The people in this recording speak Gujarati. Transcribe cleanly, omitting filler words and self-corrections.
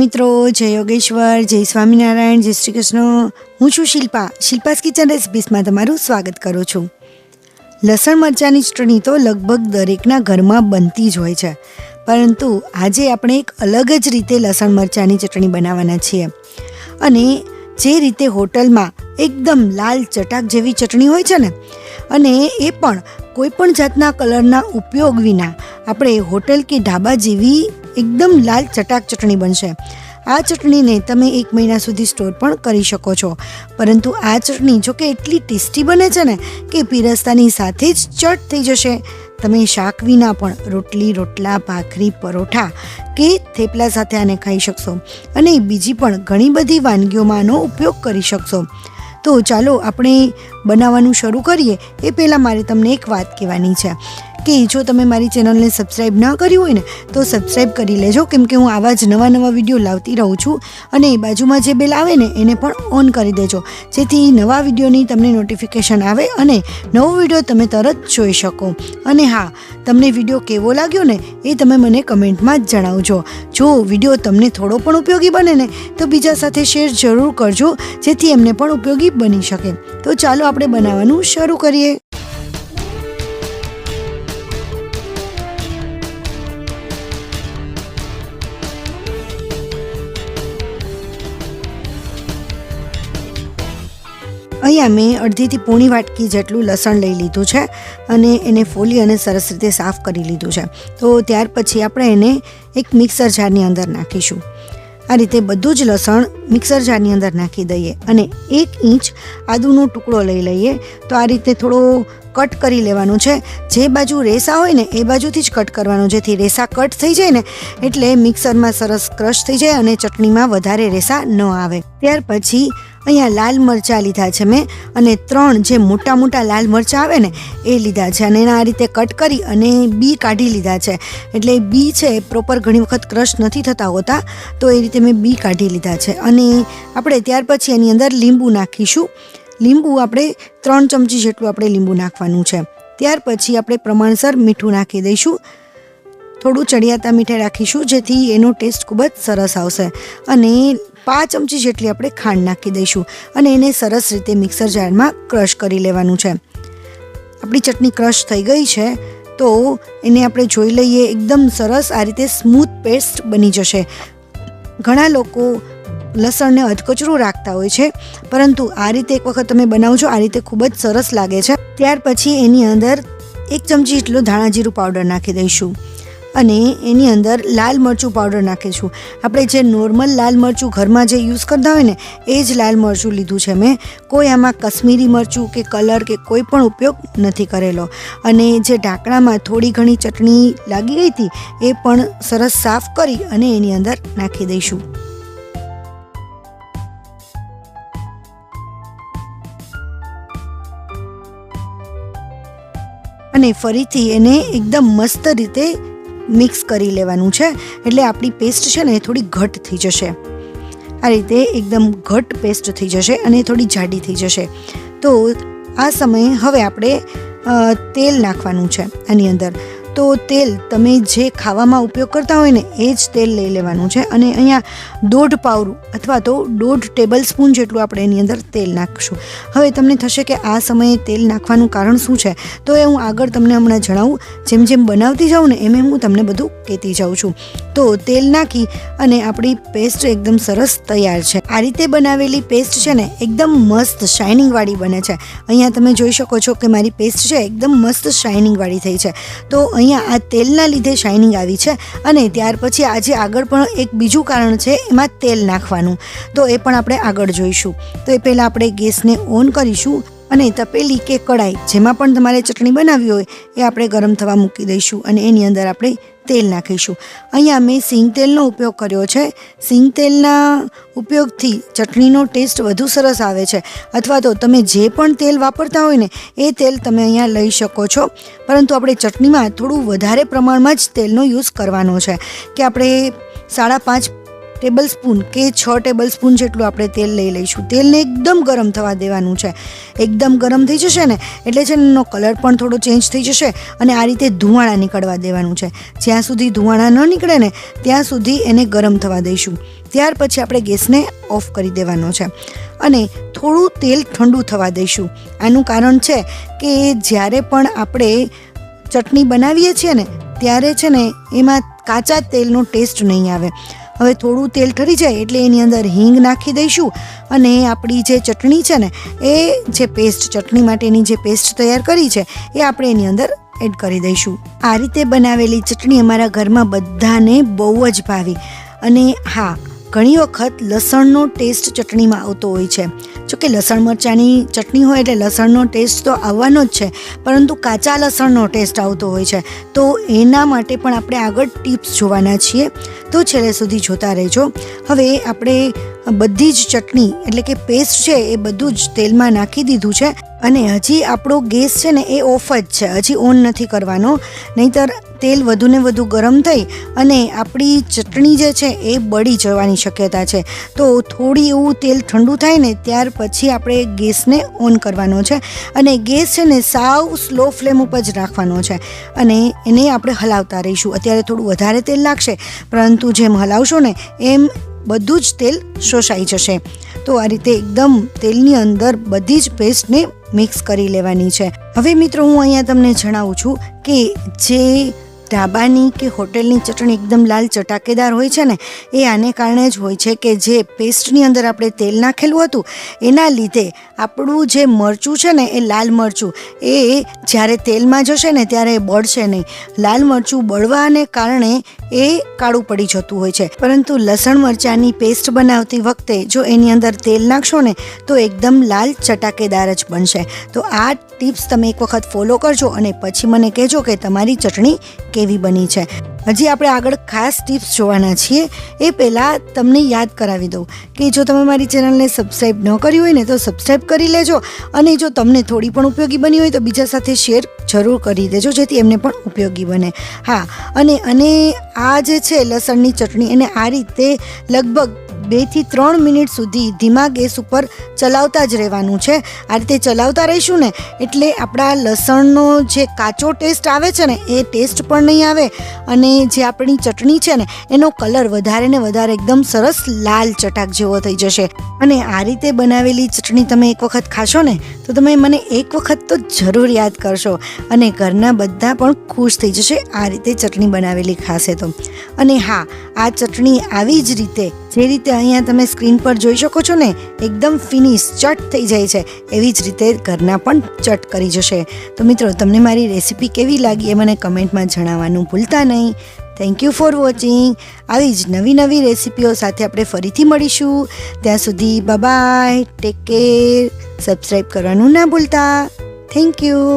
મિત્રો, જય યોગેશ્વર, જય સ્વામિનારાયણ, જય શ્રી કૃષ્ણ. હું છું શિલ્પાસ કિચન રેસિપીસમાં તમારું સ્વાગત કરું છું. લસણ મરચાંની ચટણી તો લગભગ દરેકના ઘરમાં બનતી જ હોય છે, પરંતુ આજે આપણે એક અલગ જ રીતે લસણ મરચાંની ચટણી બનાવવાના છીએ. અને જે રીતે હોટલમાં એકદમ લાલ ચટાક જેવી ચટણી હોય છે ને, અને એ પણ કોઈ પણ જાતના કલરના ઉપયોગ વિના આપણે હોટલ કે ઢાબા જેવી એકદમ લાલ ચટાક ચટણી બનશે. આ ચટણીને તમે 1 મહિના સુધી સ્ટોર પણ કરી શકો છો. પરંતુ આ ચટણી જોકે એટલી ટેસ્ટી બને છે ને કે પીરસતાની સાથે જ ચટ થઈ જશે. તમે શાક વિના પણ રોટલી, રોટલા, ભાખરી, પરોઠા કે થેપલા સાથે આને ખાઈ શકશો. અને બીજી પણ ઘણી બધી વાનગીઓમાં આનો ઉપયોગ કરી શકશો. તો ચાલો આપણે બનાવવાનું શરૂ કરીએ. એ પહેલાં મારે તમને એક વાત કહેવાની છે કે જો તમે મારી ચેનલને સબસ્ક્રાઈબ ન કરી હોય ને તો સબસ્ક્રાઈબ કરી લેજો, કેમ કે હું આવા જ નવા વિડીયો લાવતી રહું છું. અને બાજુમાં જે બેલ આવે ને એને પણ ઓન કરી દેજો, જેથી નવા વિડીયોની તમને નોટિફિકેશન આવે અને નવો વિડીયો તમે તરત જોઈ શકો. અને હા, તમને વિડીયો કેવો લાગ્યો ને એ તમે મને કમેન્ટમાં જ જણાવજો. જો વિડીયો તમને થોડો પણ ઉપયોગી બને ને તો બીજા સાથે શેર જરૂર કરજો, જેથી એમને પણ ઉપયોગી બની શકે. તો ચાલો આપણે બનાવવાનું શરૂ કરીએ. અહીંયા મેં અડધીથી પોણી વાટકી જેટલું લસણ લઈ લીધું છે અને એને ફોલી અને સરસ રીતે સાફ કરી લીધું છે. તો ત્યાર પછી આપણે એને એક મિક્સર જારની અંદર નાખીશું. આ રીતે બધું જ લસણ મિક્સર જારની અંદર નાખી દઈએ અને 1 ઇંચ આદુનો ટુકડો લઈ લઈએ. તો આ રીતે થોડો કટ કરી લેવાનું છે. જે બાજુ રેસા હોય ને એ બાજુથી જ કટ કરવાનું, જેથી રેસા કટ થઈ જાય ને એટલે મિક્સરમાં સરસ ક્રશ થઈ જાય અને ચટણીમાં વધારે રેસા ન આવે. ત્યાર પછી અહીંયા લાલ મરચાં લીધા છે મેં, અને 3 જે મોટા લાલ મરચાં આવે ને એ લીધા છે અને એના આ રીતે કટ કરી અને બી કાઢી લીધા છે. એટલે બી છે પ્રોપર ઘણી વખત ક્રશ નથી થતા હોતા, તો એ રીતે મેં બી કાઢી લીધા છે. અને આપણે ત્યાર પછી એની અંદર લીંબુ નાખીશું. લીંબુ આપણે 3 ચમચી જેટલું આપણે લીંબુ નાખવાનું છે. ત્યાર પછી આપણે પ્રમાણસર મીઠું નાખી દઈશું. થોડું ચડિયાતા મીઠે રાખીશું, જેથી એનો ટેસ્ટ ખૂબ જ સરસ આવશે. અને 5 ચમચી જેટલી આપણે ખાંડ નાખી દઈશું અને એને સરસ રીતે મિક્સર જારમાં ક્રશ કરી લેવાનું છે. આપણી ચટણી ક્રશ થઈ ગઈ છે, તો એને આપણે જોઈ લઈએ. એકદમ સરસ આ રીતે સ્મૂથ પેસ્ટ બની જશે. ઘણા લોકો લસણને અધકચરું રાખતા હોય છે, પરંતુ આ રીતે એક વખત તમે બનાવજો, આ રીતે ખૂબ જ સરસ લાગે છે. ત્યાર પછી એની અંદર 1 ચમચી જેટલું ધાણા જીરું પાવડર નાખી દઈશું અને એની અંદર લાલ મરચું પાવડર નાખીશું. આપણે જે નોર્મલ લાલ મરચું ઘરમાં જે યુઝ કરતા હોય ને એ જ લાલ મરચું લીધું છે મેં. કોઈ આમાં કશ્મીરી મરચું કે કલર કે કોઈ પણ ઉપયોગ નથી કરેલો. અને જે ઢાંકણામાં થોડી ઘણી ચટણી લાગી ગઈ હતી એ પણ સરસ સાફ કરી અને એની અંદર નાખી દઈશું. અને ફરીથી એને એકદમ મસ્ત રીતે મિક્સ કરી લેવાનું છે, એટલે આપણી પેસ્ટ છે ને એ થોડી ઘટ થઈ જશે. આ રીતે એકદમ ઘટ પેસ્ટ થઈ જશે અને થોડી જાડી થઈ જશે. તો આ સમયે હવે આપણે તેલ નાખવાનું છે આની અંદર. તો તેલ તમે જે ખાવામાં ઉપયોગ કરતા હોય ને એ જ તેલ લઈ લેવાનું છે. અને અહીંયા 1.5 પાવરું અથવા તો 1.5 ટેબલ સ્પૂન જેટલું આપણે એની અંદર તેલ નાખીશું. હવે તમને થશે કે આ સમયે તેલ નાખવાનું કારણ શું છે, તો એ હું આગળ તમને હમણાં જણાવું. જેમ જેમ બનાવતી જાઉં ને એમ હું તમને બધું કહેતી જાઉં છું. તો તેલ નાખી અને આપણી પેસ્ટ એકદમ સરસ તૈયાર છે. આ રીતે બનાવેલી પેસ્ટ છે ને એકદમ મસ્ત શાઇનિંગવાળી બને છે. અહીંયા તમે જોઈ શકો છો કે મારી પેસ્ટ છે એકદમ મસ્ત શાઇનિંગવાળી થઈ છે. તો અહીંયા આ તેલના લીધે શાઇનિંગ આવી છે. અને ત્યાર પછી આજે આગળ પણ એક બીજું કારણ છે એમાં તેલ નાખવાનું, તો એ પણ આપણે આગળ જોઈશું. તો એ પહેલાં આપણે ગેસને ઓન કરીશું અને તપેલી કે કડાઈ જેમાં પણ તમારે ચટણી બનાવવી હોય એ આપણે ગરમ થવા મૂકી દઈશું અને એની અંદર આપણે તેલ નાખીશું. અહીંયા મેં સિંગ તેલનો ઉપયોગ કર્યો છે. સિંગ તેલના ઉપયોગથી ચટણીનો ટેસ્ટ વધુ સરસ આવે છે. અથવા તો તમે જે પણ તેલ વાપરતા હોય ને એ તેલ તમે અહીંયા લઈ શકો છો, પરંતુ આપણે ચટણીમાં થોડું વધારે પ્રમાણમાં જ તેલનો યુઝ કરવાનો છે. કે આપણે 5.5 ટેબલ સ્પૂન કે 6 ટેબલ સ્પૂન જેટલું આપણે તેલ લઈ લઈશું. તેલને એકદમ ગરમ થવા દેવાનું છે. એકદમ ગરમ થઈ જશે ને એટલે છે એનો કલર પણ થોડો ચેન્જ થઈ જશે અને આ રીતે ધુમાડા નીકળવા દેવાનું છે. જ્યાં સુધી ધુમાડા ન નીકળે ને ત્યાં સુધી એને ગરમ થવા દઈશું. ત્યાર પછી આપણે ગેસને ઓફ કરી દેવાનો છે અને થોડું તેલ ઠંડુ થવા દઈશું. આનું કારણ છે કે જ્યારે પણ આપણે ચટણી બનાવીએ છીએ ને ત્યારે છે ને એમાં કાચા તેલનો ટેસ્ટ નહીં આવે. હવે થોડું તેલ ઠરી જાય એટલે એની અંદર હિંગ નાખી દઈશું અને આપણી જે ચટણી છે ને એ જે પેસ્ટ ચટણી માટેની જે પેસ્ટ તૈયાર કરી છે એ આપણે એની અંદર એડ કરી દઈશું. આ રીતે બનાવેલી ચટણી અમારા ઘરમાં બધાને બહુ જ ભાવી. અને હા, ઘણી વખત લસણનો ટેસ્ટ ચટણીમાં આવતો હોય છે. જોકે લસણ મરચાંની ચટણી હોય એટલે લસણનો ટેસ્ટ તો આવવાનો જ છે, પરંતુ કાચા લસણનો ટેસ્ટ આવતો હોય છે. તો એના માટે પણ આપણે આગળ ટિપ્સ જોવાના છીએ, તો છેલ્લે સુધી જોતા રહેજો. હવે આપણે બધી જ ચટણી એટલે કે પેસ્ટ છે એ બધું જ તેલમાં નાખી દીધું છે અને હજી આપણો ગેસ છે ને એ ઓફ જ છે, હજી ઓન નથી કરવાનો, નહીંતર તેલ વધુ ને વધુ ગરમ થઈ અને આપણી ચટણી જે છે એ બળી જવાની શક્યતા છે. તો થોડી એવું તેલ ઠંડુ થાય ને ત્યાર પછી આપણે ગેસને ઓન કરવાનો છે અને ગેસ છે ને સાવ સ્લો ફ્લેમ ઉપર જ રાખવાનો છે અને એને આપણે હલાવતા રહીશું. અત્યારે થોડું વધારે તેલ લાગશે, પરંતુ જેમ હલાવશો ને એમ બધું જ તેલ શોષાઈ જશે. તો આ રીતે એકદમ તેલની અંદર બધી જ પેસ્ટને મિક્સ કરી લેવાની છે. હવે મિત્રો, હું અહીંયા તમને જણાવું છું કે જે ઢાબાની કે હોટેલની ચટણી એકદમ લાલ ચટાકેદાર હોય છે ને એ આને કારણે જ હોય છે કે જે પેસ્ટની અંદર આપણે તેલ નાખેલું હતું એના લીધે આપણું જે મરચું છે ને એ લાલ મરચું એ જ્યારે તેલમાં જશે ને ત્યારે એ બળશે નહીં. લાલ મરચું બળવાને કારણે એ કાળું પડી જતું હોય છે. પરંતુ લસણ મરચાંની પેસ્ટ બનાવતી વખતે જો એની અંદર તેલ નાખશો ને તો એકદમ લાલ ચટાકેદાર જ બનશે. તો આ ટિપ્સ તમે એક વખત ફોલો કરજો અને પછી મને કહેજો કે તમારી ચટણી કેવી બની છે. હજી આપણે આગળ ખાસ ટિપ્સ જોવાના છીએ. એ પહેલાં તમને યાદ કરાવી દઉં કે જો તમે મારી ચેનલને સબસ્ક્રાઈબ ન કરી હોય ને તો સબસ્ક્રાઈબ કરી લેજો અને જો તમને થોડી પણ ઉપયોગી બની હોય તો બીજા સાથે શેર જરૂર કરી દેજો જેથી એમને પણ ઉપયોગી બને. હા, અને આ જે છે લસણની ચટણી એને આ રીતે લગભગ 2 થી 3 મિનિટ સુધી ધીમા ગેસ ઉપર ચલાવતા જ રહેવાનું છે. આ રીતે ચલાવતા રહીશું ને એટલે આપણા લસણનો જે કાચો ટેસ્ટ આવે છે ને એ ટેસ્ટ પણ નહીં આવે અને જે આપણી ચટણી છે ને એનો કલર વધારે ને વધારે એકદમ સરસ લાલ ચટાક જેવો થઈ જશે. અને આ રીતે બનાવેલી ચટણી તમે એક વખત ખાશો ને તો તમે મને એક વખત તો જરૂર યાદ કરશો અને ઘરના બધા પણ ખુશ થઈ જશે આ રીતે ચટણી બનાવેલી ખાશે તો. અને હા, આ ચટણી આવી જ રીતે જે રીતે અહીંયા તમે સ્ક્રીન પર જોઈ શકો છો ને એકદમ ફિનિશ ચટ થઈ જાય છે એવી જ રીતે ઘરના પણ ચટ કરી જશે. તો મિત્રો, તમને મારી રેસીપી કેવી લાગી એ મને કમેન્ટમાં જણાવવાનું ભૂલતા નહીં. Thank you for watching. આવી જ નવી નવી રેસીપીઓ સાથે આપણે ફરીથી મળીશું. ત્યાં સુધી બાય, ટેક કેર. સબસ્ક્રાઈબ કરવાનું ના ભૂલતા. Thank you.